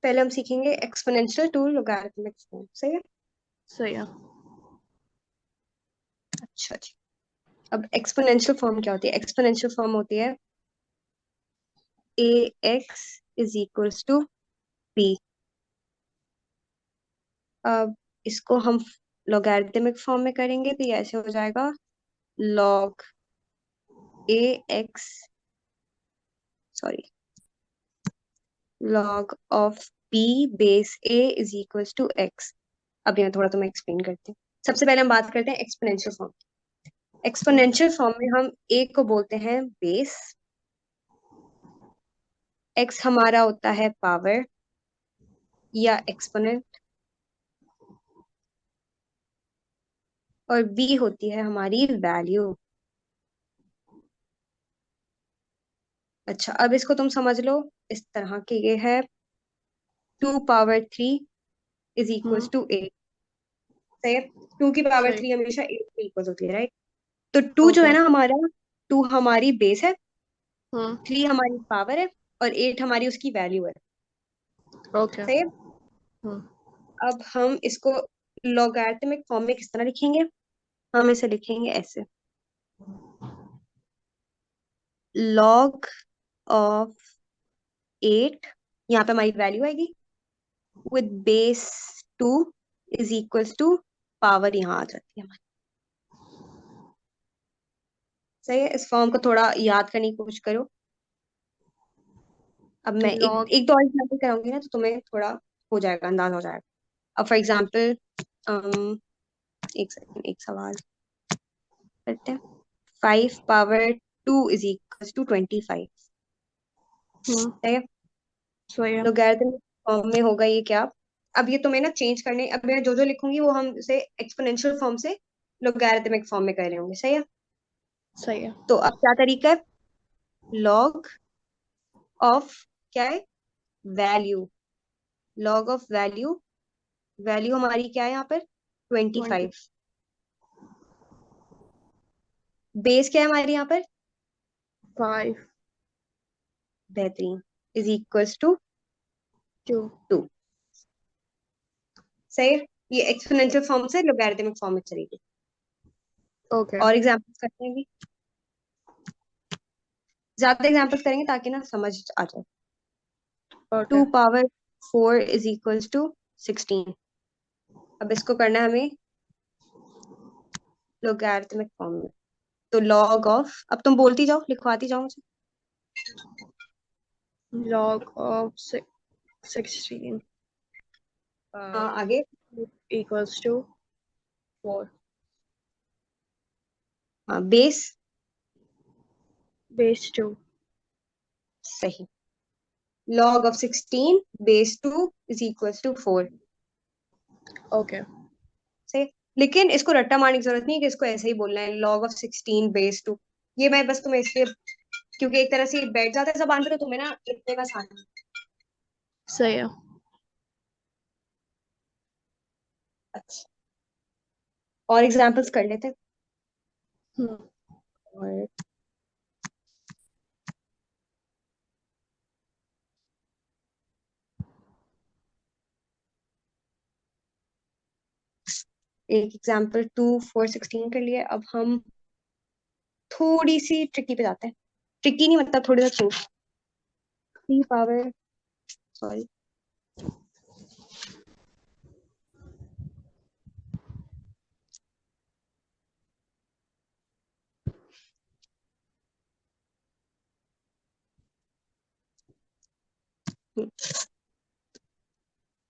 पहले हम सीखेंगे एक्सपोनेंशियल टू लोगैरिथमिक फॉर्म। सही है। सही है। अच्छा जी। अब एक्सपोनेंशियल फॉर्म क्या होती है? एक्सपोनेंशियल फॉर्म होती है a x is equals to b. अब इसको हम लोगैरिथमिक फॉर्म में करेंगे तो ये ऐसे हो जाएगा log a x, sorry, log of b base a is equals to x. अब यहाँ थोड़ा तो मैं एक्सप्लेन करती हूँ। सबसे पहले हम बात करते हैं एक्सपोनेंशियल फॉर्म। एक्सपोनेंशियल फॉर्म में हम ए को बोलते हैं बेस, एक्स हमारा होता है पावर या एक्सपोनेंट, और बी होती है हमारी वैल्यू। अच्छा, अब इसको तुम समझ लो इस तरह के, ये है 2 power 3 is hmm. Equals to 8। सही है। 2 की पावर सही। 3 हमेशा 8 के इक्वल होती है, राइट? तो 2 जो ओके। है ना हमारा, 2 हमारी बेस है, हम्म। 3 हमारी पावर है, और 8 हमारी उसकी वैल्यू है। ओके। सही है। हम्म। अब हम इसको लॉगरिथमिक फॉर्म में किस तरह लिखेंगे? हम इसे लिखेंगे ऐसे, लॉग ऑफ 8, यहाँ पे हमारी वैल्यू आएगी, with base 2 is equals to power यहाँ आ जाती है हमारी। सही है। इस फॉर्म को थोड़ा याद करने की कोशिश करो। अब मैं एक लॉग। एक दो एग्जाम्पल कराऊंगी ना तो तुम्हें थोड़ा हो जाएगा, अंदाजा हो जाएगा। अब फॉर एग्जाम्पल, एक सेकंड, एक सवाल करते हैं। 5 पावर 2 इज इक्वल्स टू 25। हम्म। सही है। सही है। लोगरिथमिक फॉर्म में होगा ये क्या? अब ये तुम्हें ना चेंज करने, अब मैं जो जो लिखूंगी वो हम इसे एक्सपोनेंशियल फॉर्म से लोगरिथमिक फॉर्म में कर रहे होंगे। सही है। सही है। तो अब क्या तरीका है? लॉग ऑफ, क्या है? Value. Log of value, value हमारी क्या है यहाँ पर? 20। 25। बेस क्या है हमारी यहाँ पर? 5। बेहतरीन। Is equals to 2। 2। सही है। ये एक्सपोनेंशियल फॉर्म से लोगरिथमिक फॉर्म में चलेगी। ओके। और एग्जांपल्स करते हैं अभी, ज्यादा एग्जांपल्स करेंगे ताकि ना समझ आ जाए। Two okay. Power four is equals to 16। अब इसको करना है हमें लोगरिथमिक फॉर्म में। तो लॉग ऑफ, अब तुम बोलती जाओ, लिखवाती जाओ मुझे। लॉग ऑफ 16 हाँ, आगे। Equals to 4। हाँ, बेस। बेस 2। सही। Log of 16 base 2 is equals to 4। Okay. सही। लेकिन इसको रट्टा मारने की जरूरत नहीं है कि इसको ऐसे ही बोलना है लॉग ऑफ 16 बेस 2। ये मैं बस तुम्हें इसलिए, क्योंकि एक तरह से बैठ जाता है जबान पे तो तुम्हें ना लिखने का आसान है। सही है। अच्छा, और एग्जांपल्स कर लेते हैं। हम्म। और एक एग्जांपल 2 4 16 कर लिए। अब हम थोड़ी सी ट्रिकी पे जाते हैं। ट्रिकी नहीं, मतलब थोड़ी सा 3 power, sorry,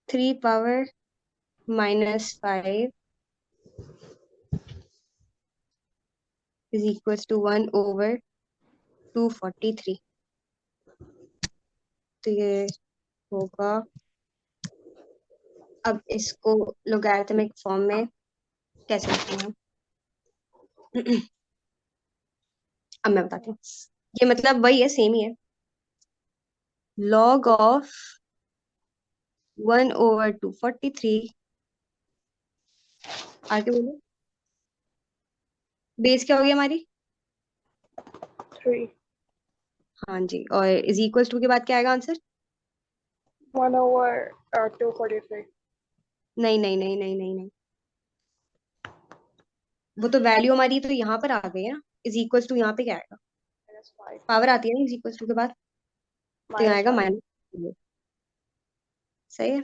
3 power -5 is equals to 1/243। तो ये होगा, अब इसको लोगरिथमिक फॉर्म में कैसे लिखेंगे हम? अब मैं बताती हूँ। ये मतलब वही है, सेम ही है। लॉग ऑफ 1/243, आगे बोलो। बेस क्या होगी हमारी? 3। हाँ जी, और इज इक्वल्स टू के बाद क्या आएगा आंसर? 1/243. नहीं नहीं नहीं नहीं नहीं नहीं, वो तो वैल्यू हमारी तो यहाँ पर आ गई है ना, इज इक्वल टू यहाँ पे क्या आएगा, -5. पावर आती है ना इज इक्वल टू के बाद, तो यहाँ आएगा -5. माइनस। सही है,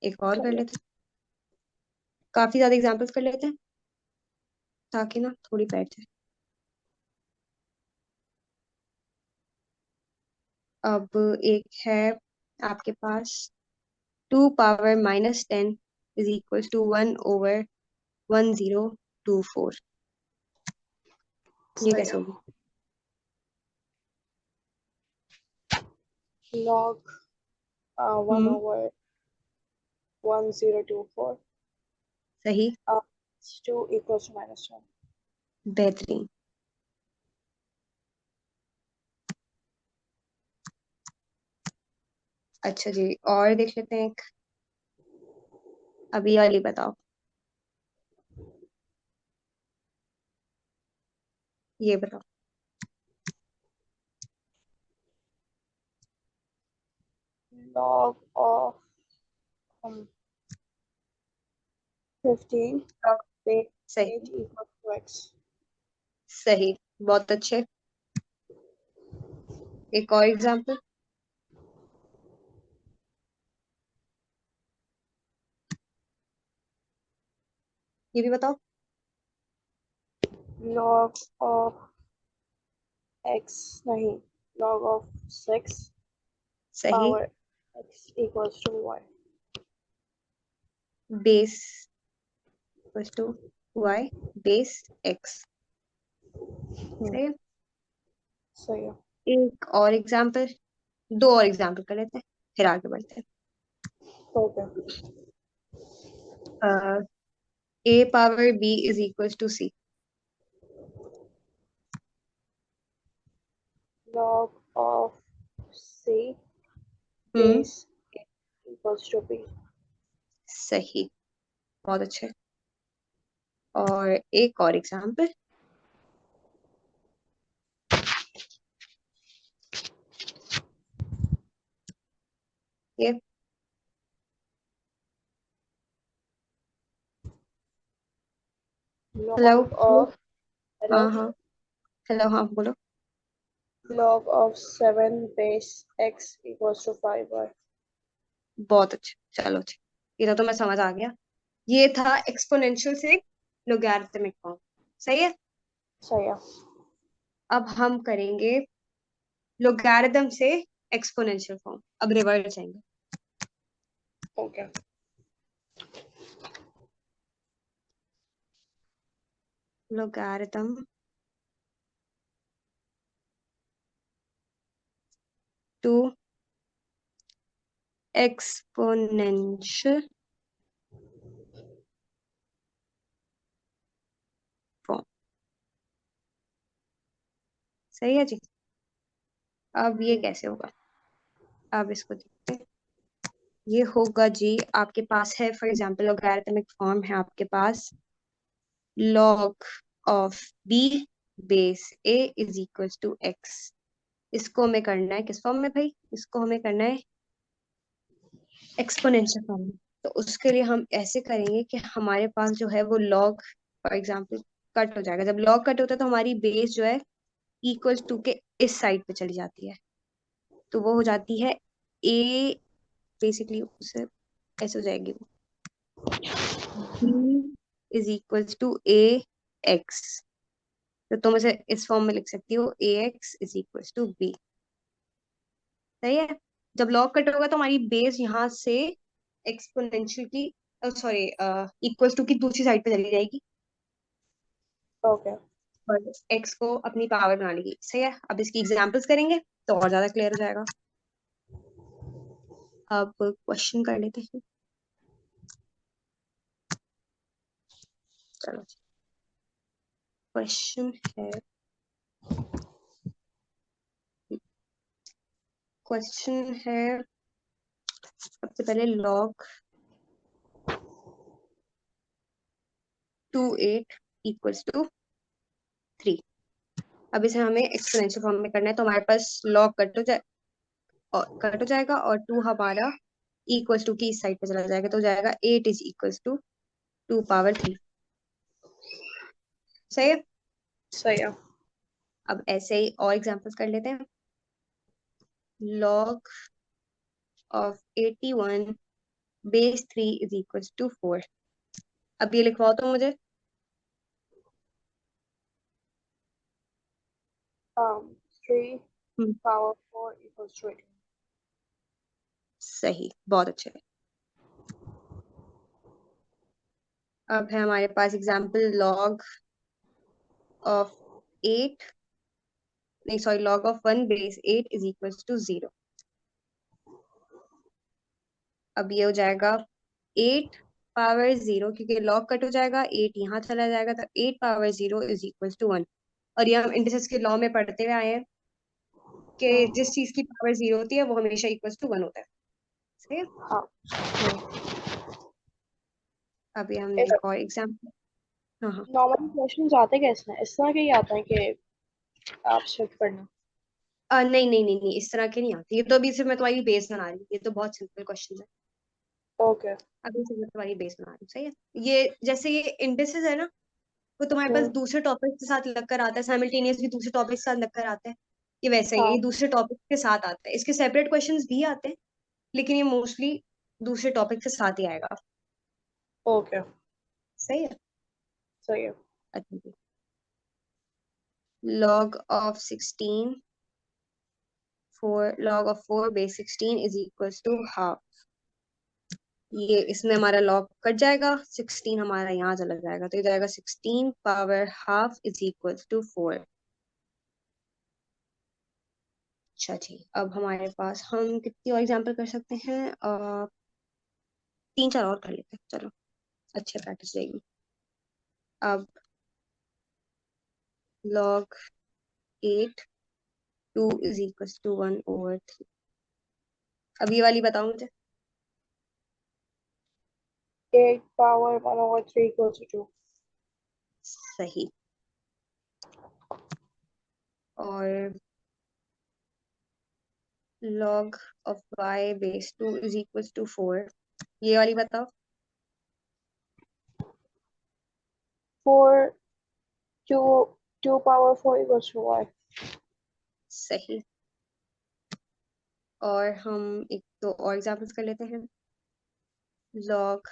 एक और कर सही है. लेते हैं, काफी ज्यादा एग्जांपल्स कर लेते हैं ताकि ना थोड़ी बैठ जाए। अब एक है आपके पास 2 पावर -10 इज इक्वल टू 1/1024। ये सही कैसे है. होगी? Log 1 हम्म, over 1024. सही, 2 equals to -1. बेहतरीन। अच्छा जी, और देख लेते हैं एक, अभी वाली बताओ, ये बताओ। Log of 15 base सही 8 equals to x. सही, बहुत अच्छे। एक और एग्जांपल, ये भी बताओ। Log of x नहीं, log of 6 सही, power x equals to y. Base equal to y base x. सही है। सही है. एक और एग्जांपल, दो और एग्जांपल कर लेते हैं, फिर आगे बढ़ते ओके. हैं। A power b is equal to c. Log of c hmm, base equals to b. सही, बहुत अच्छे। और एक और एग्जांपल, ये, हेलो, Log of hello. हाँ हाँ, हेलो, हाँ बोलो। Log of 7 base x equals to 5y. बहुत अच्छा, चलो अच्छा, ये तो मैं समझ आ गया। ये था एक्सपोनेंशियल से लोगैरिथमिक फॉर्म। सही है। सही है. अब हम करेंगे लोगैरिथम से एक्सपोनेंशियल फॉर्म, अब रिवर्स जाएंगे। Okay. Logarithm to exponential form. सही है जी। अब ये कैसे होगा, अब इसको देखते हैं। ये होगा जी, आपके पास है फॉर एग्जांपल लोगैरिथमिक फॉर्म है आपके पास, log of b base a is equal to x। इसको हमें करना है किस फॉर्म में भाई, इसको हमें करना है एक्सपोनेंशियल फॉर्म में। तो उसके लिए हम ऐसे करेंगे कि हमारे पास जो है वो log फॉर एग्जांपल कट हो जाएगा। जब log कट होता है तो हमारी बेस जो है इक्वल टू के इस साइड पे चली जाती है, तो वो हो जाती है a, बेसिकली उसे ऐसे हो जाएगी वो, b is equal to a x। तो तुम इसे इस फॉर्म में लिख सकती हो ax is equal to b। सही है। जब लॉग कट होगा तो हमारी बेस यहाँ से एक्सपोनेंशियल की, सॉरी, इक्वल टू की दूसरी साइड पे चली जाएगी ओके. और एक्स को अपनी पावर बना लेगी। सही है, अब इसकी एग्जांपल्स करेंगे तो और ज्यादा क्लियर हो जाएगा। अब क्वेश्चन कर लेते हैं, चलो। क्वेश्चन है, क्वेश्चन है सबसे पहले log 28 इक्वल्स टू 3। अब इसे हमें एक्सपोनेंशियल फॉर्म में करना है, तो हमारे पास log कट हो जाएगा और 2 हमारा इक्वल्स टू की इस साइड पे चला जाएगा तो हो जाएगा 8 इज इक्वल्स टू 2 पावर 3। सही है। सही है। अब ऐसे ही और एग्जांपल्स कर लेते हैं। log of 81 base 3 is equals to 4। अब ये लिखवाओ तो मुझे। 3 हम्म, power 4 equals to 18। सही, बहुत अच्छे। अब है हमारे पास एग्जांपल log of 8, नहीं sorry, log of 1 base 8 is equals to 0। अब ये हो जाएगा 8 पावर 0, क्योंकि log कट हो जाएगा, 8 यहाँ चला जाएगा, तो 8 पावर 0 इज इक्वल टू 1। और ये हम इंडिसेस के लॉ में पढ़ते हुए आए हैं कि जिस चीज की पावर 0 होती है वो हमेशा इक्वल टू 1 होता है। सही है। हाँ। अभी हमने एक और एग्जाम्पल। हाँ हाँ। नॉर्मल क्वेश्चन आते कैसे हैं? इस तरह के ही आते हैं कि आप शिफ्ट करना। नहीं नहीं नहीं नहीं, इस तरह के नहीं आती, ये तो अभी सिर्फ मैं तुम्हारी बेस बना रही हूँ, ये तो बहुत सिंपल क्वेश्चन है। ओके। अभी सिर्फ मैं तुम्हारी बेस बना रही हूँ। सही है। ये जैसे ये इंडिसेस है ना, वो तुम्हारे पास हम्म। दूसरे टॉपिक के साथ लगकर आता है, साइमल्टेनियस भी दूसरे टॉपिक के साथ लगकर आता है। ये वैसे ही है, हाँ। ये दूसरे टॉपिक के साथ आता है, इसके सेपरेट क्वेश्चंस भी आते हैं, लेकिन ये मोस्टली दूसरे टॉपिक के साथ ही आएगा। ओके। सही है। सही है। अच्छा जी। log of 16 4 log of 4 base 16 is equals to half. ये इसमें हमारा log कट जाएगा, 16 हमारा यहाँ चला जाएगा, तो ये जाएगा 16 power half is equals to 4। अच्छा जी, अब हमारे पास हम कितनी और एग्जांपल कर सकते हैं, 3 4 और कर लेते हैं, चलो अच्छे प्रैक्टिस रहेगी। अब log 8 2 इज इक्वल्स टू 1/3। अब ये वाली बताओ मुझे। 8 power 1/3 equals to 2। सही। और log of y base 2 is equals to 4, ये वाली बताओ। 4 2 power 4 equals to y। सही। और हम एक दो और एग्जांपल्स कर लेते हैं। log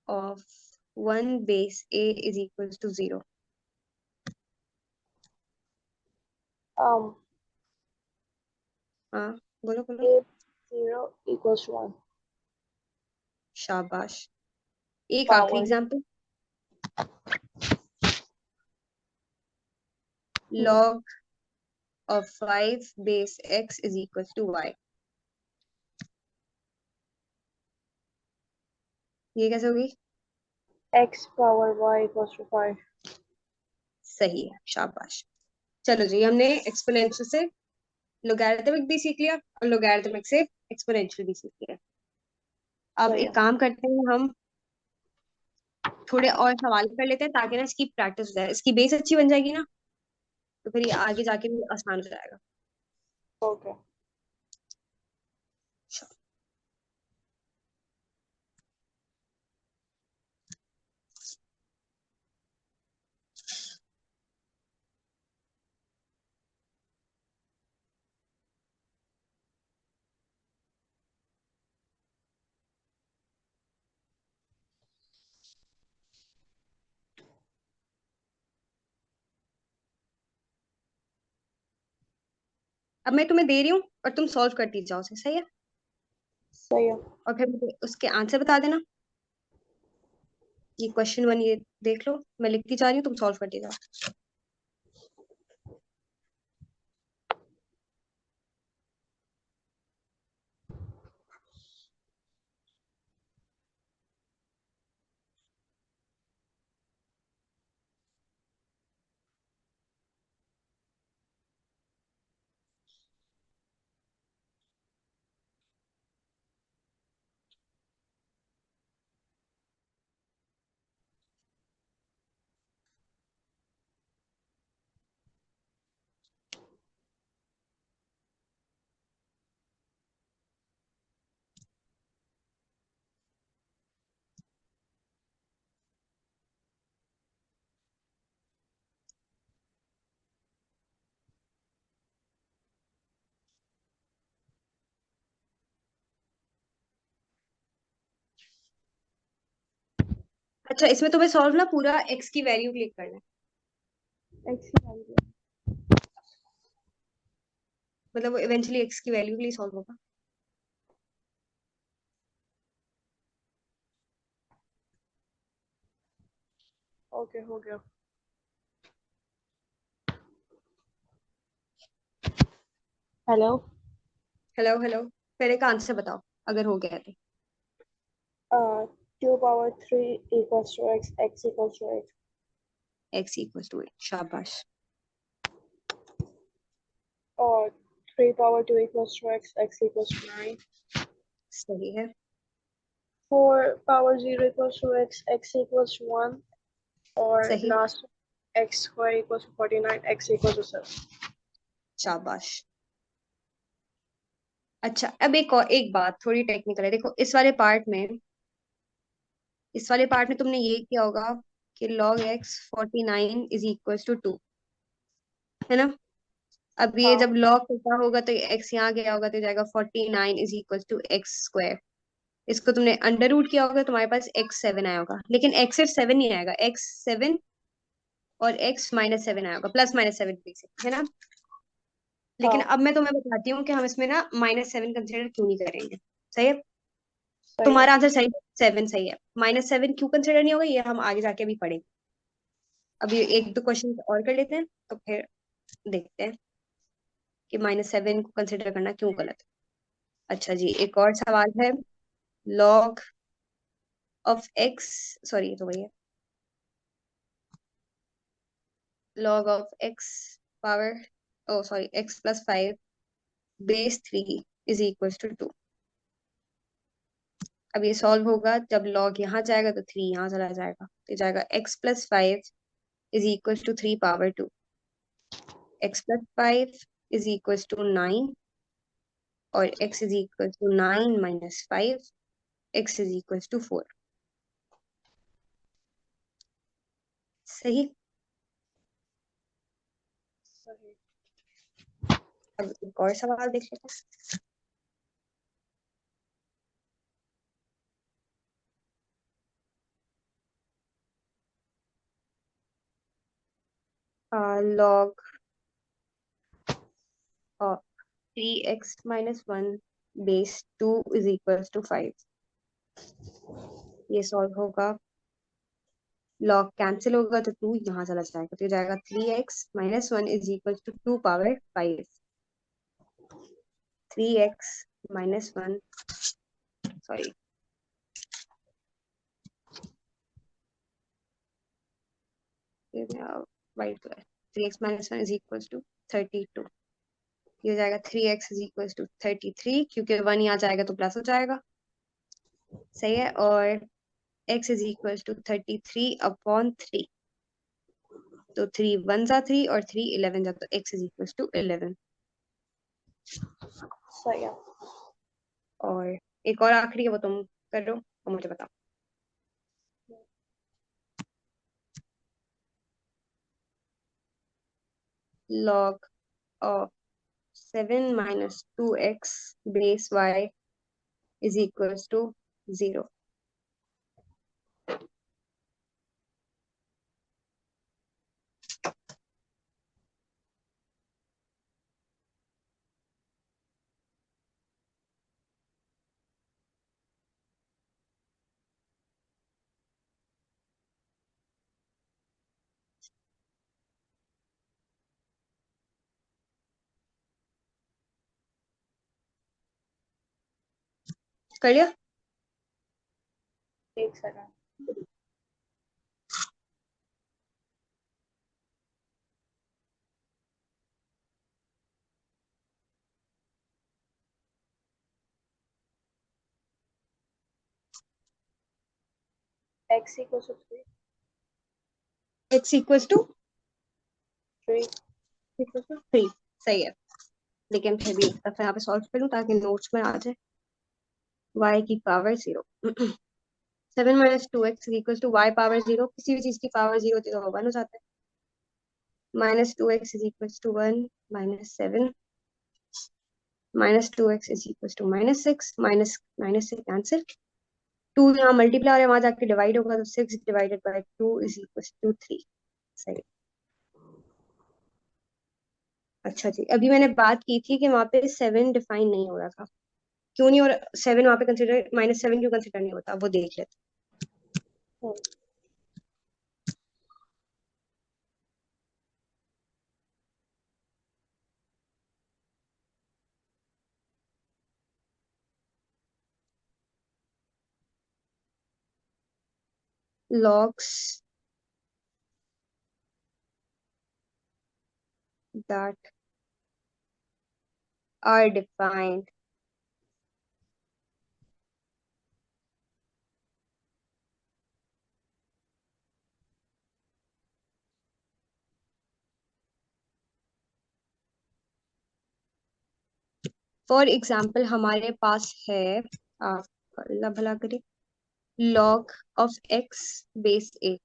of 1 base a is equals to 0। um हाँ, बोलो बोलो। 8 0 equals to 1। शाबाश। एक आखिरी power. Example. log of 5 base x is equals to y। ये कैसे होगी? x power y equals to 5। सही है, शाबाश। चलो जी, हमने एक्सपोनेंशियल से लोगैरिथमिक भी सीख लिया और लोगैरिथमिक से एक्सपोनेंशियल भी सीख लिया। अब सही एक है। काम करते हैं, हम थोड़े और सवाल कर लेते हैं ताकि ना इसकी प्रैक्टिस हो जाए, इसकी बेस अच्छी बन जाएगी ना, तो फिर ये आगे जाके भी आसान हो जाएगा। ओके। अब मैं तुम्हें दे रही हूँ और तुम सॉल्व करती जाओ उसे। सही है। सही है। और फिर मुझे उसके आंसर बता देना। ये क्वेश्चन 1 ये देख लो, मैं लिखती जा रही हूँ, तुम सॉल्व करती जाओ। अच्छा, इसमें तुम्हें सॉल्व ना पूरा x की वैल्यू क्लिक करना है, x की वैल्यू। मतलब वो इवेंचुअली x की वैल्यू के लिए सॉल्व होगा। ओके, हो गया। हेलो। हेलो हेलो, पहले का आंसर बताओ अगर हो गया तो। 2 power 3 equals to x, x equals to x. x equals to 8, शाबाश। और 3 power 2 equals to x, x equals to 9. सही है। 4 power 0 equals to x, x equals to 1. और सही, last x square equals to 49, x equals to 7. शाबाश। अच्छा, अब एक बात थोड़ी टेक्निकल है, देखो इस वाले पार्ट में तुमने ये किया होगा कि log x 49 is equals to 2, है ना। अब ये हाँ, जब log करता होगा तो x यहाँ गया होगा तो जाएगा 49 is equals to x square. इसको तुमने अंडर रूट किया होगा, तुम्हारे पास x7 आया होगा, लेकिन x सिर्फ 7 नहीं आएगा, x7 और x -7 आया होगा, +-7 बेसिक, है ना। लेकिन हाँ, अब मैं तुम्हें बताती हूँ कि हम इसमें ना -7 कंसिडर क्यों नहीं करेंगे। सही है, सही है। तुम्हारा आंसर सही है, 7 सही है। -7 क्यों कंसिडर नहीं होगा ये हम आगे जाके भी पढ़ेंगे। अभी एक दो क्वेश्चन और कर लेते हैं तो फिर देखते हैं कि -7 को कंसिडर करना क्यों गलत है। अच्छा जी, एक और सवाल है। लॉग ऑफ एक्स, सॉरी ये तो वही है, log of x power, oh sorry, x+5 base 3 is equal to 2। अब ये सॉल्व होगा जब लॉग यहाँ जाएगा तो 3 यहाँ चला जाएगा, तो जाएगा x+5 is equal to 3 power 2, x+5 is equal to 9, और x is equal to 9 - 5, x is equal to 4। सही। सही। अब एक और सवाल देख लेते हैं। Log of 3x - 1 base 2 is equal to 5। ये सॉल्व होगा, लॉग कैंसिल होगा तो 2 यहाँ चला जाएगा, तो ये जाएगा 3x - 1 is equal to 2 power 5। 3x - 1, sorry, white colour, 3x - 1 is equal to 32। ये हो जाएगा 3x इज इक्वल टू 33, क्योंकि 1 यहाँ जाएगा तो प्लस हो जाएगा। सही है, और x इज इक्वल टू 33/3, तो 3 1 जा 3 और 3 11 जा, तो x इज इक्वल टू 11। सही है। और एक और आखिरी है, वो तुम कर लो और मुझे बताओ। log of 7 - 2x base y is equals to 0। कर लिया। एक second. x equals to 3. x equals to 3. 3, सही है। लेकिन फिर भी एक दफा यहाँ पे सॉल्व करूँ ताकि नोट्स में आ जाए। y की power 0, 7 - 2x equals to y power 0, किसी भी चीज की पावर 0 होती है तो वो 1 हो जाता है। -2x is equals to 1 -7, -2x is equals to -6, minus से कैंसिल, 2 यहाँ मल्टीप्लाई और वहां जाके डिवाइड होगा, तो 6 divided by 2 is equal to 3। सही। अच्छा जी, अभी मैंने बात की थी कि वहां पे 7 डिफाइन नहीं हो रहा था, क्यों नहीं, और 7 वहां पे कंसिडर, -7 क्यों कंसिडर नहीं होता, वो देख लेते। हम्म, logs that are defined for example हमारे पास है, आप अल्लाह भला करे, log of x base a।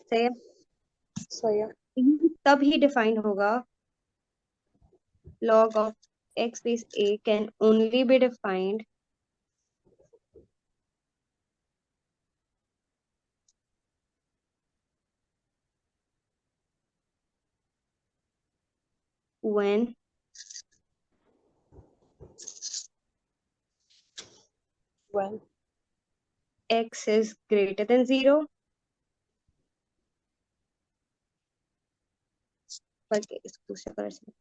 सही है। सही है। ये तब ही डिफाइन होगा, log of x base a can only be defined when When x is greater than 0, बल्कि इसको दूसरे कलर से,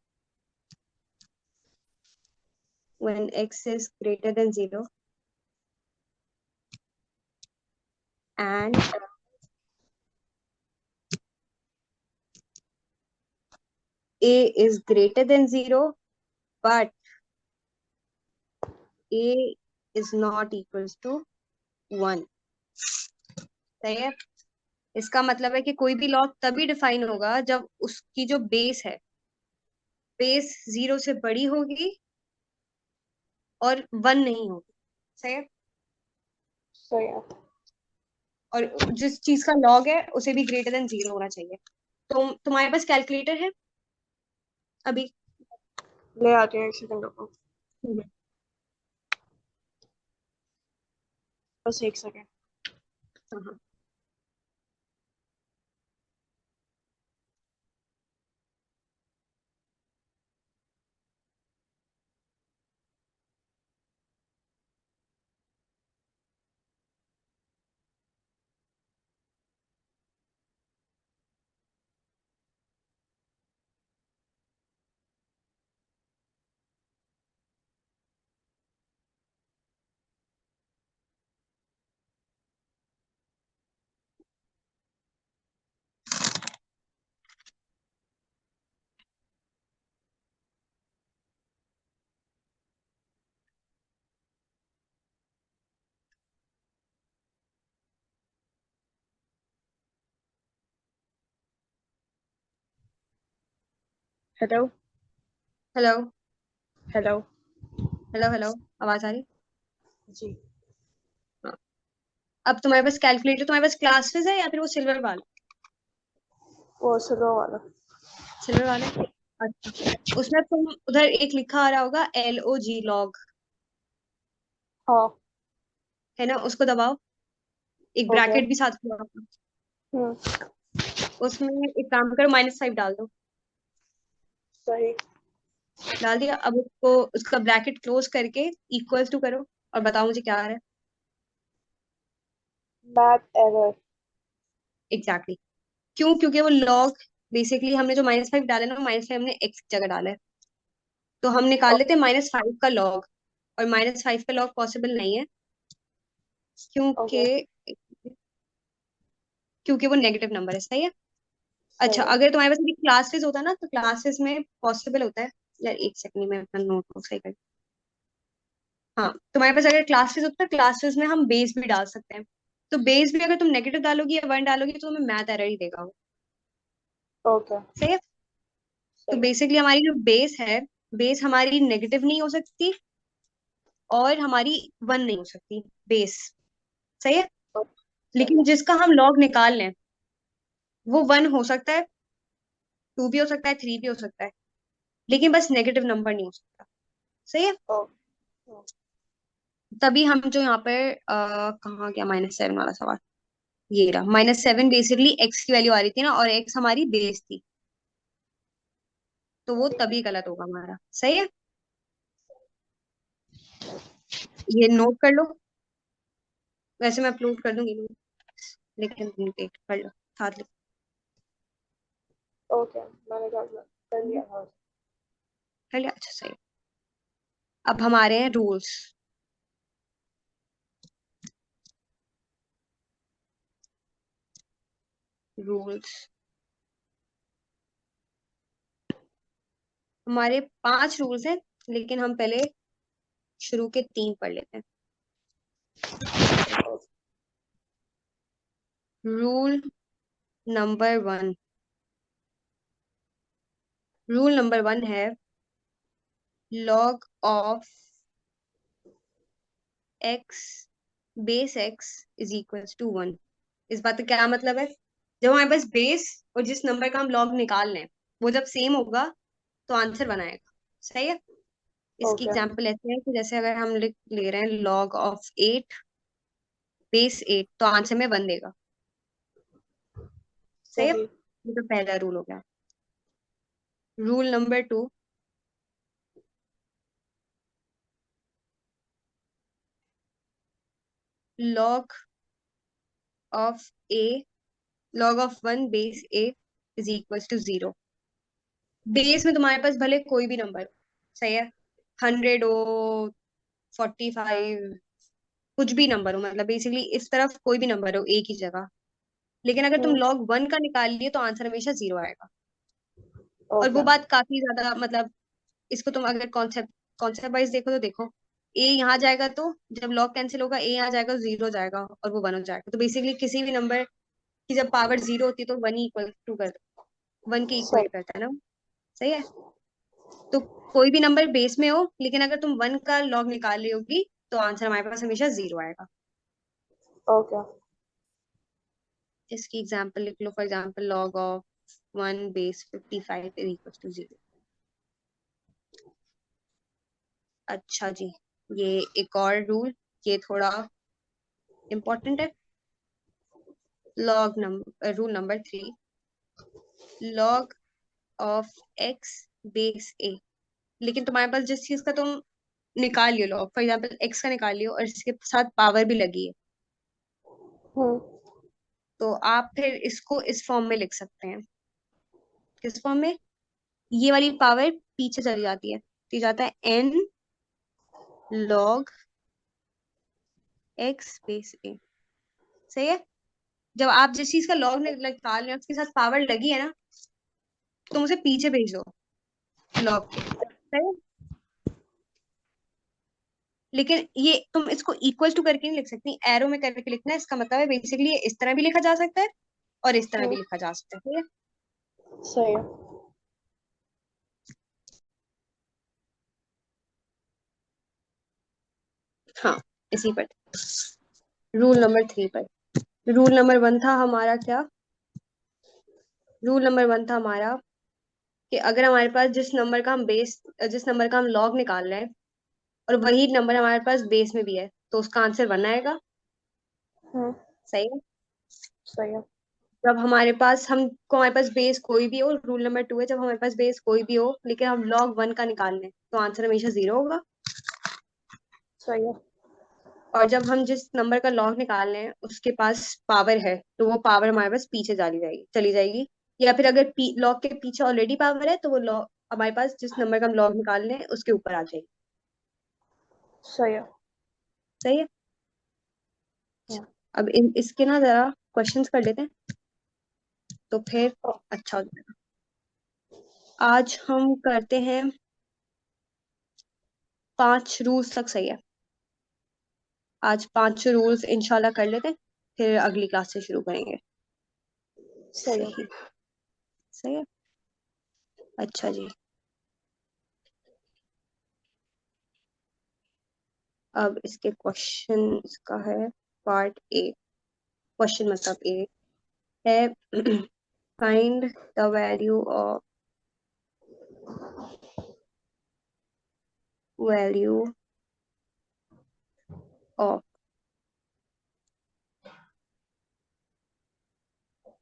when x is greater than 0 and a is greater than 0 but a is not equals to 1। सही है। इसका मतलब है कि कोई भी लॉग तभी डिफाइन होगा जब उसकी जो बेस है, बेस 0 से बड़ी होगी और 1 नहीं होगी। सही है। सही है। और जिस चीज का लॉग है उसे भी ग्रेटर देन 0 होना चाहिए। तो तुम्हारे पास कैलकुलेटर है अभी? ले आती हूँ, एक सेकंड रुको, हम्म। बस एक सेकंड। हाँ हाँ। Hello hello hello. Hello hello, आवाज आ रही? जी। हाँ। अब तुम्हारे पास कैलकुलेटर, तुम्हारे पास क्लासेस है या फिर वो सिल्वर वाला? वो सुनो वाला। सिल्वर वाला है? अच्छा। उसमें तुम उधर एक लिखा आ रहा होगा LOG, लॉग, हाँ। है ना, उसको दबाओ। एक हो गया। ब्रैकेट भी साथ में होगा। हम्म। उसमें एक काम करो, -5 डाल दो। सही। डाल दिया? अब उसको, उसका ब्रैकेट क्लोज करके इक्वल्स टू करो और बताओ मुझे क्या आ रहा है। Math error. एग्जैक्टली। क्यों? क्योंकि वो लॉग, बेसिकली हमने जो -5 डाला है ना, -5 हमने x की जगह डाला है, तो हम निकाल लेते हैं -5 का लॉग, और -5 का लॉग पॉसिबल नहीं है, क्योंकि ओके। क्योंकि वो नेगेटिव नंबर है। सही है। अच्छा, सही है। अगर तुम्हारे पास भी क्लासेस होता ना, तो क्लासेस में पॉसिबल होता है। यार एक सेकंड में अपना नोटबुक सही कर। हाँ, तुम्हारे पास अगर क्लासेस होता है, क्लासेस में हम बेस भी डाल सकते हैं, तो बेस भी अगर तुम नेगेटिव डालोगी या 1 डालोगी तो तुम्हें मैथ एरर ही देगा वो। ओके। सही है। तो सही है। बेसिकली हमारी जो बेस है, बेस हमारी नेगेटिव नहीं हो सकती और हमारी 1 नहीं हो सकती, बेस। सही है। सही लेकिन है। जिसका हम लॉग निकाल लें, वो 1 हो सकता है, 2 भी हो सकता है, 3 भी हो सकता है, लेकिन बस नेगेटिव नंबर नहीं हो सकता। सही है। ओ, तभी हम जो यहाँ पर कहाँ गया -7 वाला सवाल, ये रहा -7 बेसिकली एक्स की वैल्यू आ रही थी ना, और एक्स हमारी बेस थी, तो वो तभी गलत होगा हमारा। सही है, ये नोट कर लो, वैसे मैं अपलोड कर दूंगी लेकिन तुम देख कर लो साथ लिख। ओके, मैंने कर लिया हाँ। कर लिया, अच्छा सही। अब हमारे हैं रूल्स। रूल्स हमारे 5 रूल्स हैं, लेकिन हम पहले शुरू के 3 पढ़ लेते हैं। रूल नंबर 1, रूल नंबर 1 है log of x base x is equals to 1। इस बात का क्या मतलब है? जब हमारे पास बेस और जिस नंबर का हम लॉग निकाल लें वो जब सेम होगा तो आंसर बनाएगा। सही है। इसकी ओके, एग्जांपल ऐसे है कि जैसे अगर हम लिख ले रहे हैं लॉग ऑफ 8 बेस 8, तो आंसर में 1 देगा। सही है, सही। ये तो पहला रूल हो गया। Rule number 2, log of a log of 1 base a is equals to 0। Base में तुम्हारे पास भले कोई भी नंबर हो, सही है, 100 हो, 45, कुछ भी नंबर हो, मतलब बेसिकली इस तरफ कोई भी नंबर हो एक ही जगह, लेकिन अगर तुम हम्म। लॉग 1 का निकाल लिए तो आंसर हमेशा 0 आएगा। और वो ओके। बात काफी ज्यादा, मतलब इसको तुम अगर कॉन्सेप्ट कॉन्सेप्ट वाइज देखो तो देखो, ए यहाँ जाएगा तो जब लॉग कैंसिल होगा ए यहाँ जाएगा, 0 जाएगा और वो 1 हो जाएगा। तो बेसिकली किसी भी नंबर की जब पावर 0 होती है तो 1 ही इक्वल टू कर 1 के सही। इक्वेट करता है ना। सही है। तो कोई भी नंबर बेस में हो, लेकिन अगर तुम 1 का लॉग निकाल रही होगी तो आंसर हमारे पास हमेशा 0 आएगा। ओके। इसकी एग्जांपल लिख लो, for example log of 1 base 55 is equal to 0। अच्छा जी, ये एक और रूल, ये थोड़ा इम्पोर्टेंट है। Log number rule number 3, log of x base a. लेकिन तुम्हारे पास जिस चीज का तुम निकाल लियो लॉग, फॉर एग्जांपल एक्स का निकाल लियो और इसके साथ पावर भी लगी है, हम्म। तो आप फिर इसको इस फॉर्म में लिख सकते हैं। किस फॉर्म में? ये वाली पावर पीछे चली जाती है तो ये जाता है एन लॉग एक्स बेस ए। सही है। जब आप जिस चीज का लॉग निकाल रहे हो उसके साथ पावर लगी है ना, तुम उसे पीछे भेज दो लॉग के। सही है। लेकिन ये तुम इसको इक्वल टू करके नहीं लिख सकती, एरो में करके लिखना है। इसका मतलब है बेसिकली इस तरह भी लिखा जा सकता है और इस तरह भी हम्म। लिखा जा सकता है। ठीक है। सही है। हाँ, इसी पर रूल नंबर 3 पर। रूल नंबर 1 था हमारा क्या? रूल नंबर 1 था हमारा कि अगर हमारे पास जिस नंबर का हम लॉग निकाल रहे हैं और वही नंबर हमारे पास बेस में भी है, तो उसका आंसर 1 आएगा। हम्म। सही है। सही है। जब हमारे पास बेस कोई भी हो, रूल नंबर 2 है, जब हमारे पास बेस कोई भी हो लेकिन हम लॉग 1 का निकाल लें तो आंसर हमेशा 0 होगा। सही है। और जब हम जिस नंबर का लॉग निकाल लें उसके पास पावर है तो वो पावर हमारे पास पीछे चली जाएगी। या फिर अगर लॉग के पीछे ऑलरेडी पावर है तो वो लॉग हमारे पास जिस नंबर का हम लॉग निकाल लें उसके ऊपर आ जाएगी। सही है। सही है। हम्म। अब इसके ना जरा क्वेश्चंस कर लेते हैं तो फिर अच्छा हो जाएगा। आज हम करते हैं 5 रूल्स तक। सही है, आज 5 रूल्स इंशाल्लाह कर लेते हैं, फिर अगली क्लास से शुरू करेंगे। सही है। सही। सही है। अच्छा जी, अब इसके क्वेश्चन का है पार्ट ए। क्वेश्चन मतलब ए है find the value of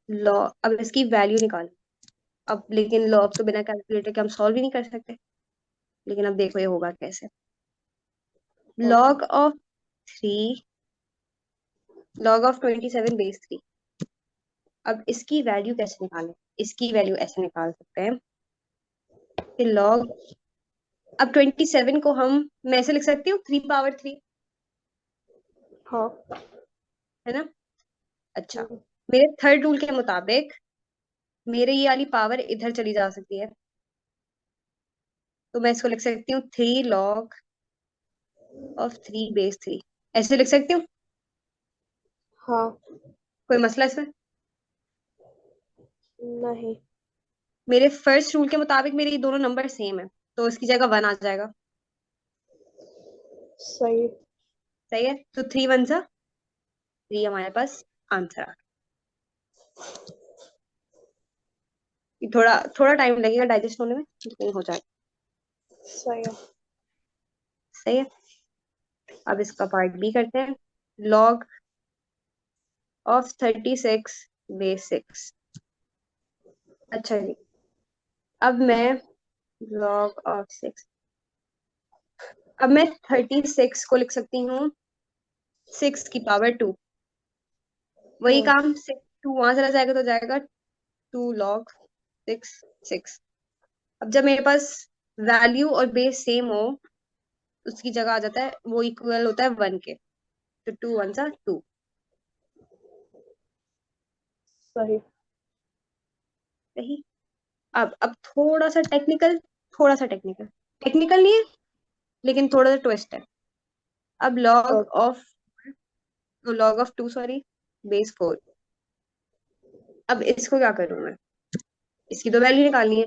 law, अब इसकी वैल्यू निकालो। अब लेकिन लॉग तो बिना कैलकुलेटर के हम सॉल्व ही नहीं कर सकते, लेकिन अब देखो ये होगा कैसे। Okay. Log of 3, log of 27 base 3। अब इसकी वैल्यू कैसे निकालें? इसकी वैल्यू ऐसे निकाल सकते हैं कि लॉग, अब 27 को हम, मैं ऐसे लिख सकती हूँ 3 पावर 3, हाँ। है ना? अच्छा, हम्म, मेरे थर्ड रूल के मुताबिक मेरे ये वाली पावर इधर चली जा सकती है, तो मैं इसको लिख सकती हूँ 3 log of 3 base 3, ऐसे लिख सकती हूँ। हाँ। कोई मसला इसमें? नहीं। मेरे फर्स्ट रूल के मुताबिक मेरे ये दोनों नंबर सेम है, तो इसकी जगह 1 आ जाएगा। सही। सही है, तो 3 1 3 हमारे पास आंसर आ गया। थोड़ा थोड़ा टाइम लगेगा डाइजेस्ट होने में, लेकिन हो जाएगा। सही है। सही है, अब इसका पार्ट बी करते हैं। Log of 36 base 6। अच्छा जी, अब मैं लॉग ऑफ 6, अब मैं 36 को लिख सकती हूँ 6 की पावर 2। वही हम्म। काम, 6 2 वहां चला जाएगा तो जाएगा 2 log 6 6। अब जब मेरे पास वैल्यू और बेस सेम हो, उसकी जगह आ जाता है, वो इक्वल होता है 1 के, तो 2 1 2। सही। सही। अब थोड़ा सा टेक्निकल टेक्निकल नहीं है, लेकिन थोड़ा सा ट्विस्ट है। अब okay. Log of 2 sorry base 4। अब इसको क्या करूं मैं? इसकी तो वैल्यू निकालनी है।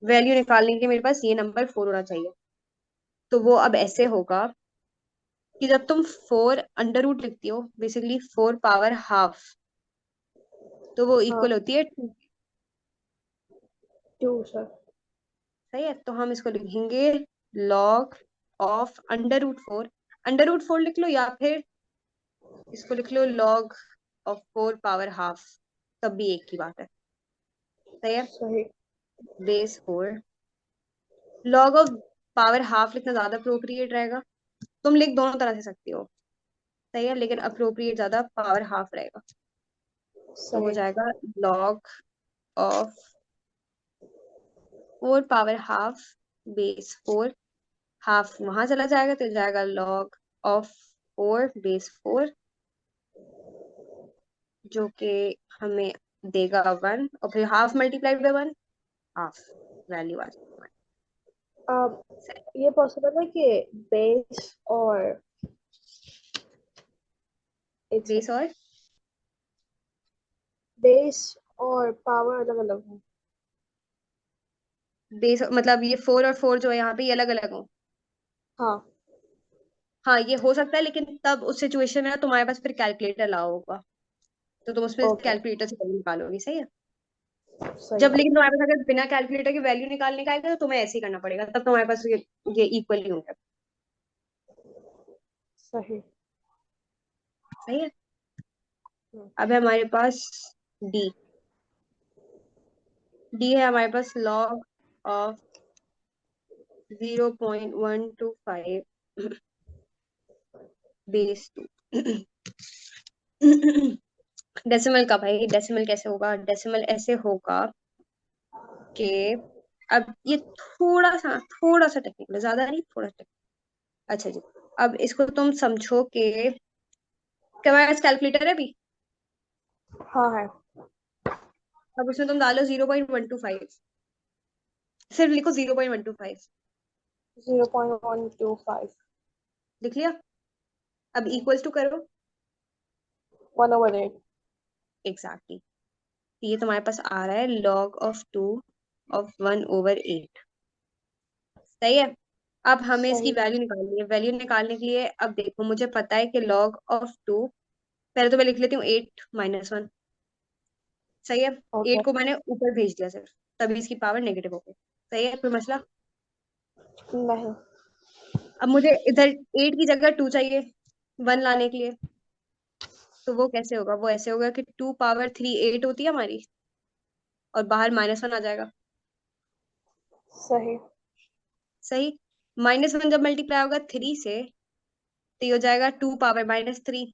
वैल्यू निकालने के लिए मेरे पास ये नंबर 4 होना चाहिए। तो वो अब ऐसे होगा कि जब तुम 4 अंडर रूट लिखती हो, बेसिकली 4 पावर हाफ, तो वो हाँ। इक्वल होती है 2। 2 सर। सही है, तो हम इसको लिखेंगे log of under root 4। Under root 4 लिख लो, या फिर इसको लिख लो लॉग ऑफ 4 पावर हाफ, तब भी एक ही बात है। सही है, सही। Base 4। Log of power half लिखना ज्यादा अप्रोप्रिएट रहेगा। तुम लिख दोनों तरह से सकती हो, सही है, लेकिन अप्रोप्रिएट ज्यादा पावर हाफ रहेगा। तो हो सही। जाएगा log of 4 power half base 4। Half वहां चला जाएगा तो जाएगा लॉग ऑफ 4 बेस 4, जो कि हमें देगा 1, और फिर half multiplied by 1, half value आ जाएगी अब 1। ये पॉसिबल है कि बेस और एक बेस सेकेंड, और बेस और पावर अलग अलग है। बेस मतलब ये 4 और 4 जो है यहाँ पे ये अलग अलग हो। हाँ। हाँ, ये हो सकता है, लेकिन तब उस सिचुएशन में ना तुम्हारे पास फिर कैलकुलेटर लाओ होगा, तो तुम उसमें ओके। कैलकुलेटर से वैल्यू निकालोगी। सही है, सही जब है। लेकिन तुम्हारे पास अगर बिना कैलकुलेटर के वैल्यू निकालने का आएगा तो तुम्हें ऐसे ही करना पड़ेगा, तब तुम्हारे पास ये इक्वल ही होगा। सही। सही है, हम्म, अब है हमारे पास डी। डी है हमारे पास लॉग ऑफ 0.125 बेस 2। डेसिमल का भाई, डेसिमल कैसे होगा? डेसिमल ऐसे होगा कि, अब ये थोड़ा सा टेक्निकल, ज्यादा नहीं, थोड़ा टेक्निकल। अच्छा जी, अब इसको तुम समझो कि तुम्हारे पास कैलकुलेटर है अभी। हाँ है। अब उसमें तुम डालो 0.125, सिर्फ लिखो 0.125। 0.125। लिख लिया? अब इक्वल्स टू करो। 1/8। एग्जैक्टली, ये तुम्हारे पास आ रहा है log of 2 of 1/8। सही है, अब हमें इसकी सही। वैल्यू निकालनी है। वैल्यू निकालने के लिए अब देखो, मुझे पता है कि log of 2, पहले तो मैं लिख लेती हूँ 8 - 1। सही है, ओके। 8 को मैंने ऊपर भेज दिया सिर्फ, तभी इसकी पावर नेगेटिव हो गई। सही है, कोई मसला? नहीं। अब मुझे इधर 8 की जगह 2 चाहिए, वन लाने के लिए। तो वो कैसे होगा? वो ऐसे होगा कि 2 पावर 3 8 होती है हमारी, और बाहर -1 आ जाएगा। सही। सही। -1 जब मल्टीप्लाई होगा 3 से, तो ये हो जाएगा 2 पावर -3।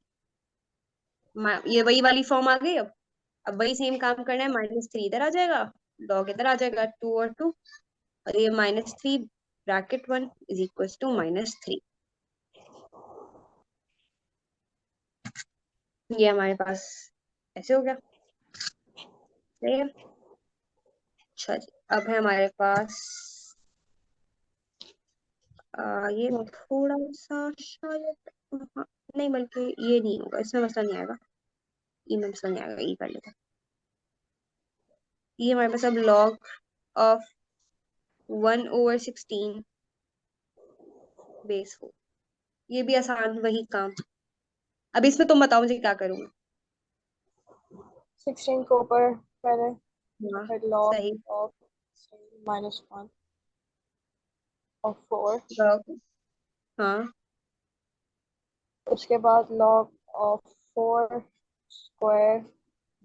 ये वही वाली फॉर्म आ गई। अब वही सेम काम करना है, -3 इधर आ जाएगा, लॉग इधर आ जाएगा, 2 और 2, और ये -3 ब्रैकेट 1 इज इक्वल टू -3। ये हमारे पास ऐसे हो गया। सही है। अच्छा जी, अब है हमारे पास ये हम्म, थोड़ा सा शायद, हाँ, नहीं बल्कि ये नहीं होगा, इसमें मसला नहीं आएगा। ये में मसला नहीं आएगा, ये कर लेते हैं। ये हमारे पास अब log ऑफ 1/16 बेस 4। ये भी आसान वही काम। अब इसमें तुम बताओ मुझे क्या करूँगा। 16 को ऊपर पहले, हाँ। फिर log सही। ऑफ -1 और 4, log, हाँ। उसके बाद log ऑफ 4 स्क्वायर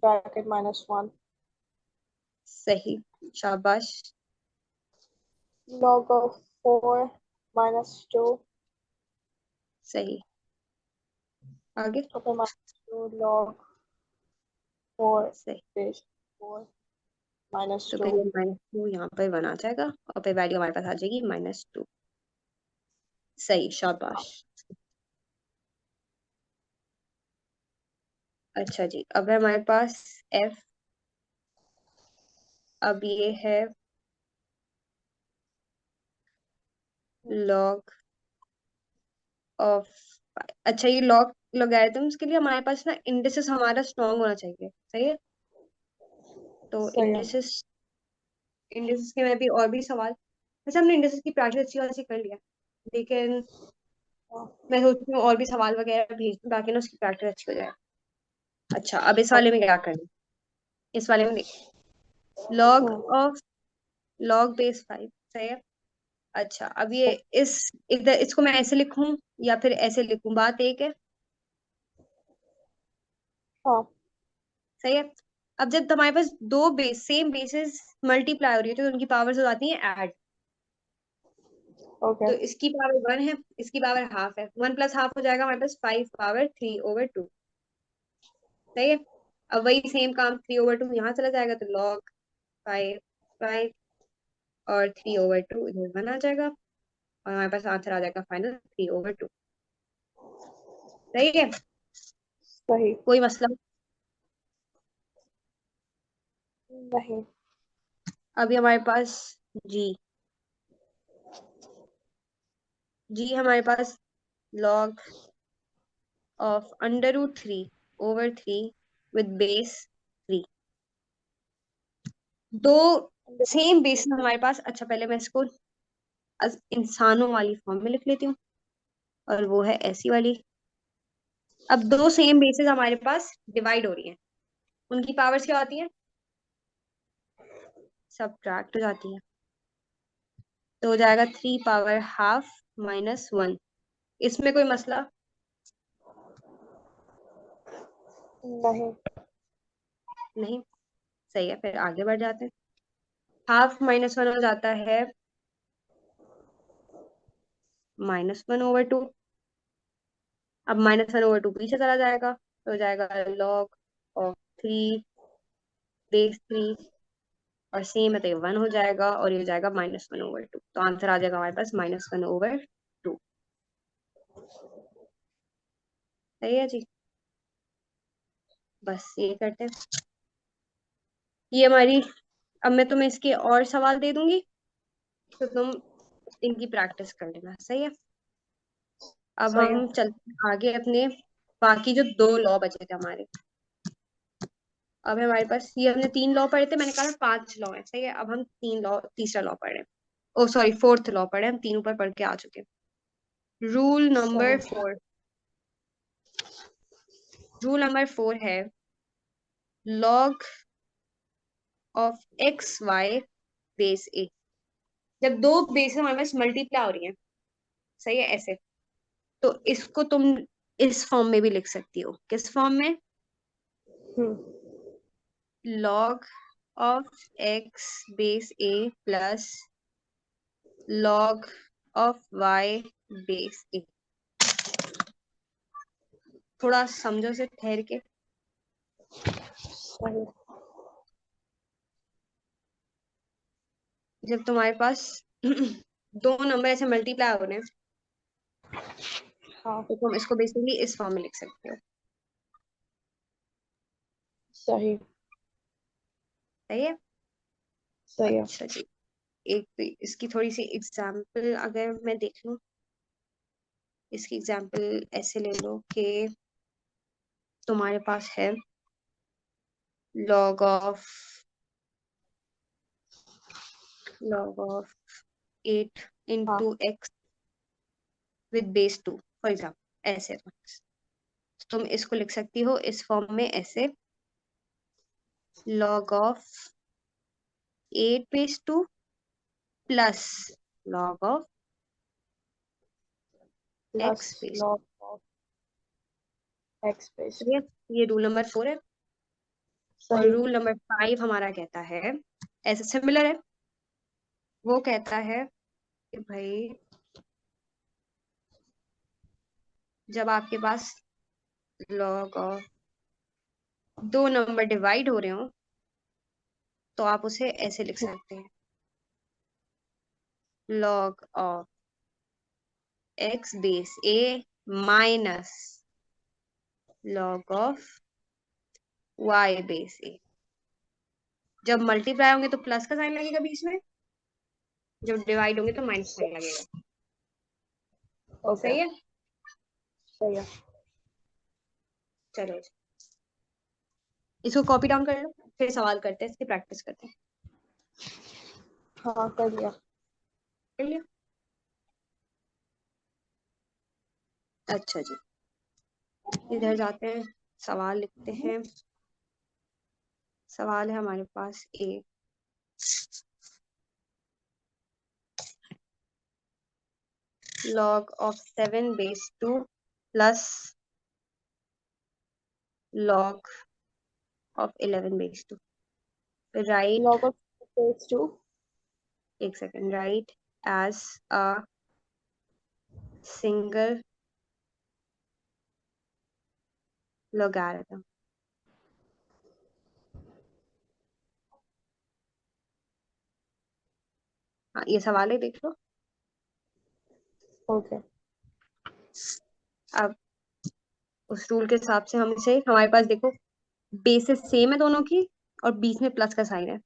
ब्रैकेट -1, सही। शाबाश। log ऑफ 4 -2 सही। आगे। और फिर -2 log 4 सही। बेस 4 तो -2। फिर ये -2 यहाँ पर 1 आ जाएगा, और फिर वैल्यू हमारे पास आ जाएगी -2। सही। शाबाश। अच्छा जी, अब है हमारे पास f। अब ये है log ऑफ, अच्छा ये log लॉगरिथम्स के लिए हमारे पास ना इंडिसेस हमारा स्ट्रांग होना चाहिए। सही है। तो सही है। इंडिसेस, इंडिसेस के में भी और भी सवाल। वैसे हमने इंडिसेस की प्रैक्टिस अच्छी खासी कर लिया, लेकिन हाँ, मैं सोचती हूँ और भी सवाल वगैरह भेज दूँ ताकि ना उसकी प्रैक्टिस अच्छी हो जाए। अच्छा, अब इस वाले में क्या करना है? इस वाले में देख, log hmm, of log base 5। सही है। अच्छा, अब ये इस इधर इसको मैं ऐसे लिखूं या फिर ऐसे लिखूं, बात एक है। हाँ, सही है। अब जब हमारे पास दो बेस सेम बेसिस मल्टीप्लाई हो रही है, तो उनकी पावर्स हो जाती हैं ऐड। ओके। तो इसकी पावर 1 है, इसकी पावर हाफ है, 1 + ½ हो जाएगा हमारे पास 5 पावर 3/2। सही है। अब वही सेम काम 3/2 यहाँ चला जाएगा, तो log 5 और 3/2 इधर 1 आ जाएगा, और हमारे पास आंसर आ जाएगा फाइनल 3/2। सही है। सही। कोई मसला? नहीं। अभी हमारे पास जी, जी हमारे पास log ऑफ √3/3 विद बेस 3। दो सेम बेस हमारे पास। अच्छा, पहले मैं इसको इंसानों वाली फॉर्म में लिख लेती हूँ, और वो है ऐसी वाली। अब दो सेम बेसेस हमारे पास डिवाइड हो रही हैं, उनकी पावर्स क्या होती हैं? सब्ट्रैक्ट हो जाती है। तो हो जाएगा 3 पावर ½ -1। इसमें कोई मसला? नहीं। नहीं। सही है, फिर आगे बढ़ जाते हैं। ½ -1 हो जाता है -1/2। अब -1/2 पीछे चला जाएगा, तो हो जाएगा log ऑफ 3/3, और सेम है तो ये 1 हो जाएगा, और ये हो जाएगा -1/2। तो आंसर आ जाएगा हमारे पास -1/2। सही है जी। बस ये करते हैं। ये हमारी, अब मैं तुम्हें इसके और सवाल दे दूंगी, तो तुम इनकी प्रैक्टिस कर लेना। सही है। अब सही है। हम चलते हैं आगे अपने बाकी जो दो लॉ बचे थे हमारे। अब हमारे पास ये हमने 3 लॉ पढ़े थे, मैंने कहा 5 लॉ है। सही है। अब हम तीसरा लॉ पढ़ रहे हैं। ओ सॉरी, फोर्थ लॉ पढ़े, हम 3 ऊपर पढ़ के आ चुके हैं। सही। रूल नंबर 4 है log of XY base A। जब दो बेस हमारे पास मल्टीप्लाई हो रही हैं, सही है, ऐसे, तो इसको तुम इस फॉर्म में भी लिख सकती हो। किस फॉर्म में? log of x base a plus log of y base a। थोड़ा समझो से ठहर के। सही। जब तुम्हारे पास दो नंबर ऐसे मल्टीप्लाई हो रहे हैं हाँ तो तुम इसको बेसिकली इस फॉर्म में लिख सकते हो। सही। सही है। सही है। अच्छा जी, एक इसकी थोड़ी सी एग्जाम्पल अगर मैं देख लूं, इसकी एग्जाम्पल ऐसे ले लो कि तुम्हारे पास है log of 8 हाँ into x with base 2 for example. ऐसे तुम इसको लिख सकती हो इस फॉर्म में ऐसे log of 8 base 2 plus log of plus x base 2। Log of x base. ठीक है, ये रूल नंबर 4 है। और सही। रूल नंबर 5 हमारा कहता है ऐसे सिमिलर है, वो कहता है कि भाई जब आपके पास log ऑफ दो नंबर डिवाइड हो रहे हो तो आप उसे ऐसे लिख सकते हैं log of x base a minus log of y base a। जब मल्टीप्लाई होंगे तो प्लस का साइन लगेगा बीच में, जब डिवाइड होंगे तो माइनस साइन लगेगा। ओके। सही है। सही है। चलो इसको कॉपी डाउन कर लो, फिर सवाल करते हैं, इसकी प्रैक्टिस करते हैं। हाँ कर लिया। कर लिया। अच्छा जी, इधर जाते हैं, सवाल लिखते हैं। सवाल है हमारे पास ए log of 7 base 2 plus log of 11 base 2। Right, log of base 2। एक second, right as a single logarithm। हाँ ये सवाल है, देख लो। ओके। अब उस रूल के हिसाब से हम इसे, हमारे पास देखो बेसिस सेम है दोनों की और बीच में प्लस का साइन है,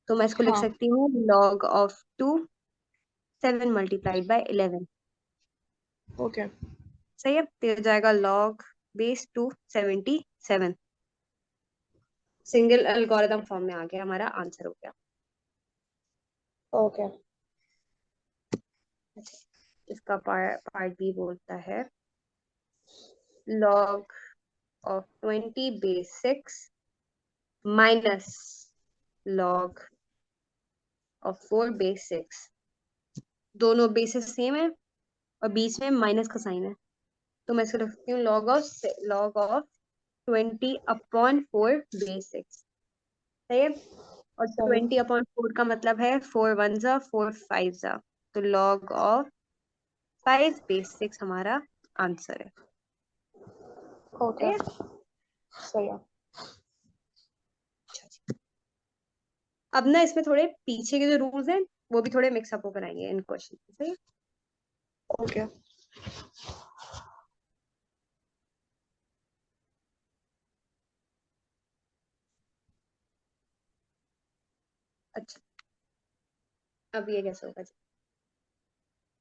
तो मैं इसको लिख हाँ सकती हूँ log of 2 7 multiplied by 11। Okay. सही है, तो ये जाएगा log base 2 77। Single algorithm form में आ गया, हमारा आंसर हो गया। ओके। अच्छा, इसका पार्ट बी बोलता है log of 20 base 6 minus log of 4 base 6। दोनों बेसिस सेम है और बीच में माइनस का साइन है, तो मैं इसको रखती हूँ log ऑफ 20 अपॉन 4 बेस 6। सही है। और सही। 20 अपॉन 4 का मतलब है 4 1 जा 4 5 जा, तो log ऑफ 5 बेस 6 हमारा आंसर है। ओके। सही है। सही है। अच्छा जी। अब ना इसमें थोड़े पीछे के जो रूल्स हैं वो भी थोड़े मिक्सअप होकर आएंगे इन क्वेश्चन से। सही है? ओके। अच्छा, अब ये कैसे होगा जी?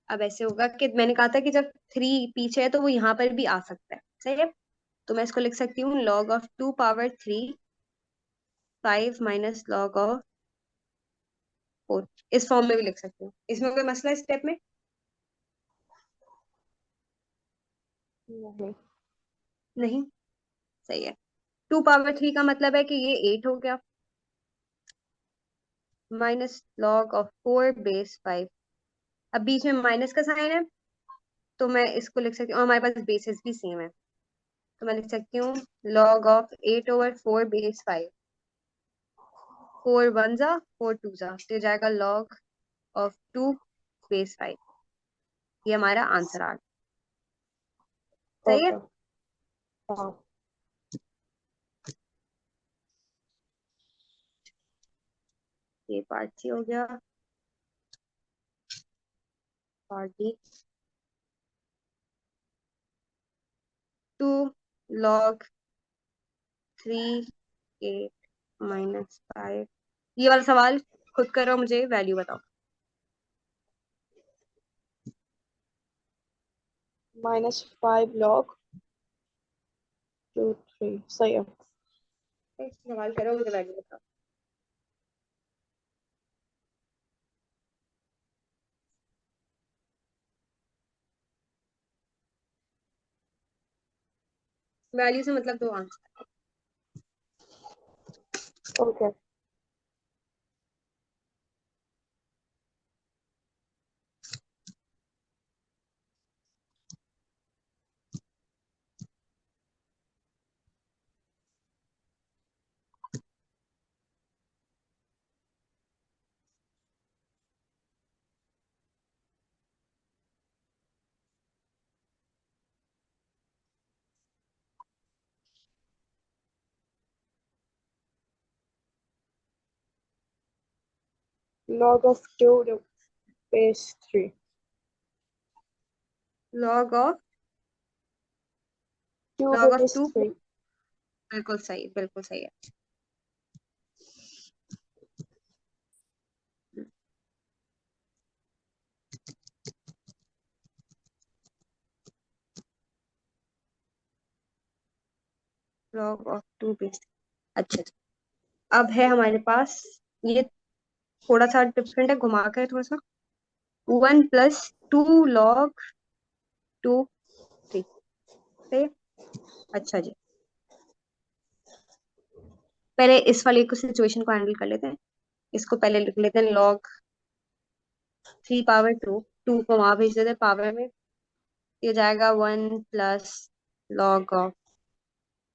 अब ऐसे होगा कि मैंने कहा था कि जब 3 पीछे है तो वो यहाँ पर भी आ सकता है। सही है, तो मैं इसको लिख सकती हूँ log of 2 power 3 5 minus log of 4। इस फॉर्म में भी लिख सकती हूँ, इसमें कोई मसला है स्टेप में? नहीं। नहीं। सही है। 2 पावर 3 का मतलब है कि ये 8 हो गया, माइनस log ऑफ 4 बेस 5। अब बीच में माइनस का साइन है तो मैं इसको लिख सकती हूँ, और हमारे पास बेसिस भी सेम है, तो मैं लिख सकती हूँ log ऑफ 8/4 बेस 5। 4 वन जा 4 टू जा, तो ये जाएगा log ऑफ 2 बेस 5। ये हमारा आंसर आ गया। सही है। ओके। हाँ। ये पार्ट सी हो गया। Part D, 2 log 3 8 - 5। ये वाला सवाल खुद करो, मुझे वैल्यू बताओ। -5 log 2 3 सही है। सवाल करो, मुझे वैल्यू बताओ। वैल्यू से मतलब दो answer. Okay. log of 2 to base 3। Log of 2 log of base 2। 3। बिल्कुल सही, बिल्कुल सही है। log of 2 base. अच्छा अच्छा। अब है हमारे पास, ये थोड़ा सा डिफरेंट है, घुमा कर थोड़ा सा। 1 + 2 log 2 3। सही है। अच्छा जी, पहले इस वाली को सिचुएशन को हैंडल कर लेते हैं। इसको पहले लिख लेते हैं log 3/2। 2 को वहां भेज देते हैं पावर में, ये जाएगा 1 + log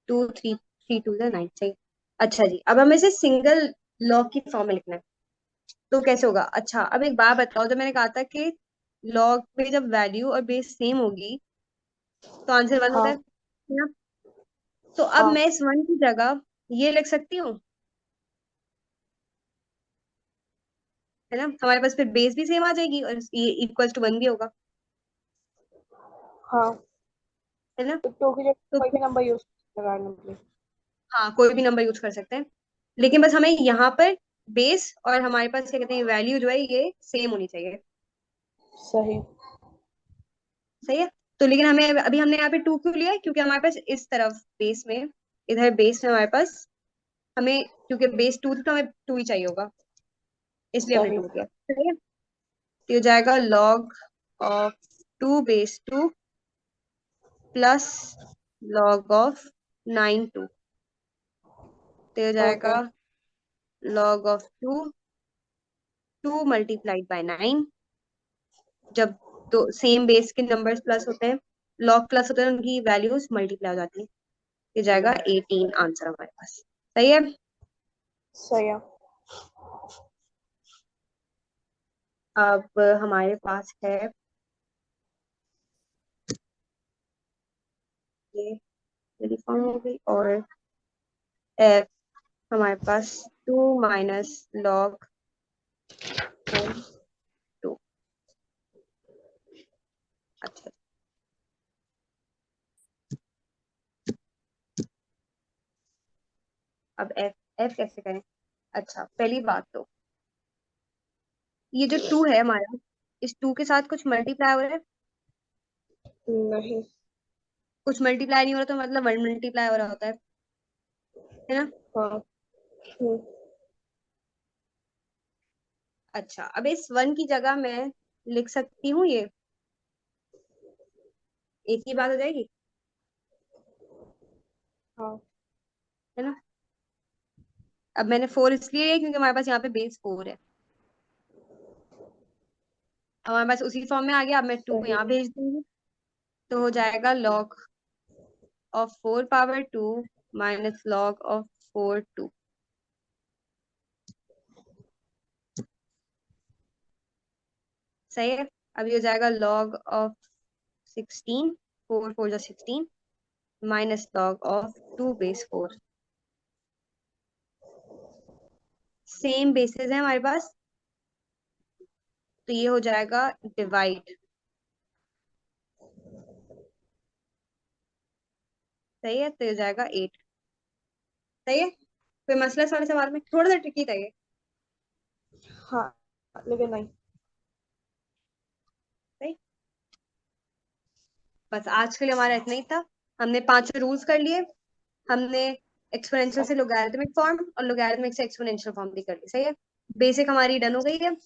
2 3 3 2 9। सही। अच्छा जी, अब हमें इसे सिंगल लॉग की फॉर्म में लिखना है, तो कैसे होगा? अच्छा, अब एक बात बताओ, जब मैंने कहा था कि लॉग में जब वैल्यू और बेस सेम होगी तो आंसर 1 होता हाँ। है ना? तो अब हाँ। मैं इस 1 की जगह ये लिख सकती हूँ, है ना? हमारे पास फिर बेस भी सेम आ जाएगी और ये इक्वल टू 1 भी होगा, हाँ। है ना? तो 2 की जगह तो कोई फिर भी नंबर यूज कर रैंडमली। हाँ, कोई भी नंबर यूज कर सकते हैं, लेकिन बस हमें यहाँ पर बेस और हमारे पास क्या कहते हैं वैल्यू जो है ये सेम होनी चाहिए। सही। सही है। तो लेकिन हमें अभी हमने यहाँ पे 2 क्यों लिया है? क्योंकि हमारे पास इस तरफ बेस में, इधर बेस में हमारे पास, हमें क्योंकि बेस 2 थी तो हमें 2 ही चाहिए होगा, इसलिए हमने सही। 2 लिया। सही है। तो ये जाएगा log of 2 base 2 plus log of 9 2। तो ये ओके। जाएगा log ऑफ 2 × 9। जब दो सेम बेस के नंबर्स प्लस होते हैं, log प्लस होते हैं, उनकी वैल्यूज मल्टीप्लाई हो जाती है। ये जाएगा 18 आंसर हमारे पास। सही है। सही है। अब हमारे पास है ये मेरी फॉर्म हो गई, और f हमारे पास 2 - log 4 2। अच्छा, अब f f कैसे करें? अच्छा, पहली बात तो ये जो 2 है हमारा, इस 2 के साथ कुछ मल्टीप्लाई हो रहा है? नहीं। कुछ मल्टीप्लाई नहीं हो रहा, तो मतलब 1 मल्टीप्लाई हो रहा होता है ना? हाँ। अच्छा, अब इस 1 की जगह मैं लिख सकती हूँ ये, एक ही बात हो जाएगी, हाँ। है ना? अब मैंने 4 इसलिए लिया क्योंकि हमारे पास यहाँ पे बेस 4 है। अब हमारे पास उसी फॉर्म में आ गया, अब मैं 2 को सही। यहाँ भेज दूंगी। तो हो जाएगा log of 4 power 2 minus log of 4 2। सही है। अब ये हो जाएगा log of 16, 4 4 जा 16 minus log of 2 base 4। Same basis है हमारे पास, तो ये हो जाएगा डिवाइड। सही है, तो ये हो जाएगा 8। सही है। कोई मसला इस वाले सवाल में? थोड़ा सा ट्रिकी था ये। हाँ, लेकिन नहीं। सही। बस आज के लिए हमारा इतना ही था। हमने 5 रूल्स कर लिए। हमने एक्सपोनेंशियल से लोगैरिथमिक फॉर्म और लोगैरिथमिक से एक्सपोनेंशियल फॉर्म भी कर ली। सही है। बेसिक हमारी डन हो गई है।